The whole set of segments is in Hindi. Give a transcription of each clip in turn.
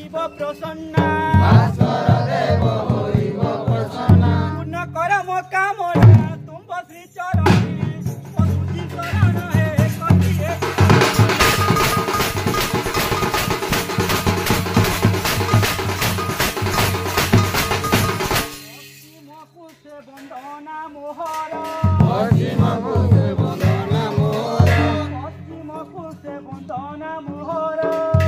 होइब प्रसन्ना भास्कर देव होइब प्रसन्ना पूर्ण कर मो कामना तुम श्री चरणी पशुजी शरण हे कटिए से बंदना मोहर पश्चिम कुसे बंदना मोहर पश्चिम कुसे बंदना मोहर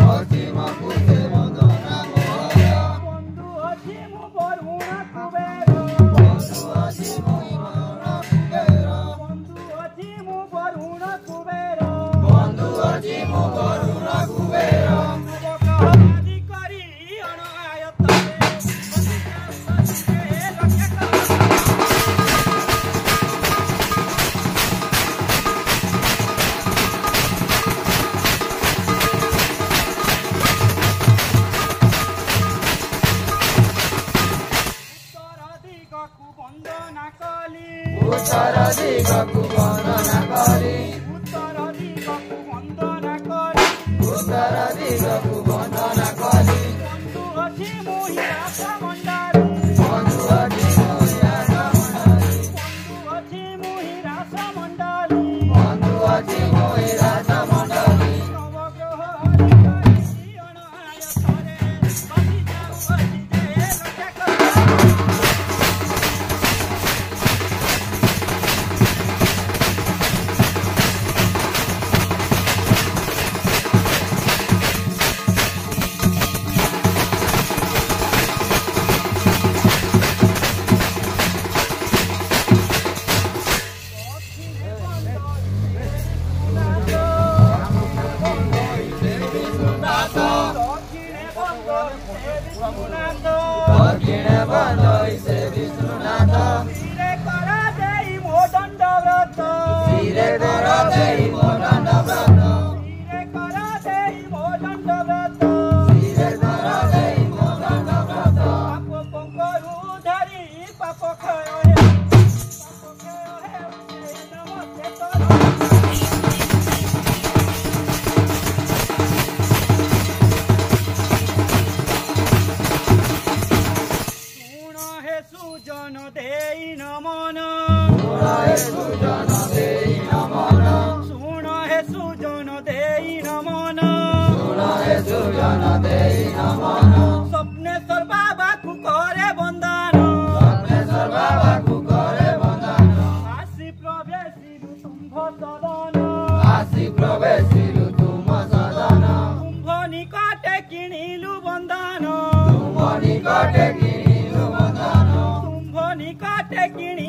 पश्चिम कुसे बंदना मोहर बंधु अछि मु बरुण कुबेर बंधु अछि मु बरुण कुबेर बंधु अछि मु बरुण कुबेर बंधु अछि मु बरुण कुबेर आदि करी अनायतरे वंदना कली उत्तर दिगकु वंदना करी उत्तर दिगकु वंदना कली उत्तर दिगकु वंदना करी बंधु अछि मोहि आशा मंडारी बंधु अछि मोहि आशा मंडारी बंधु अछि मोहि आशा मंडारी बंधु अछि मोहि आशा मंडारी नवग्रह हरि करी अनायतरे बसि जाऊ अति जे रक्षा कर दक्षिणे बंदई से विष्णुनाथ धीरे करा देई मो दंडव्रत धीरे कर देई मो दंडव्रत धीरे करा देई मो दंडव्रत धीरे कर देई मो दंडव्रत पाप पंकरु धरी पाप क्षय हे नमस्ते तोरा सुण हे सुजन देई नमन हे सुजन देई नमन सुण हे सुजन देई नमन सुन हे सुजन देई नमन स्वप्नेश्वर बाबा को करे बंदन स्वप्नेश्वर बाबा को करे वंदन आशी प्रवेशिलु तुम्भ सदन आसी प्रवेशिलु तुम सदन कुंभ निकटे किणिलु बंदन तुम निकटे किनिलु वंदन कुंभ निकटे किणि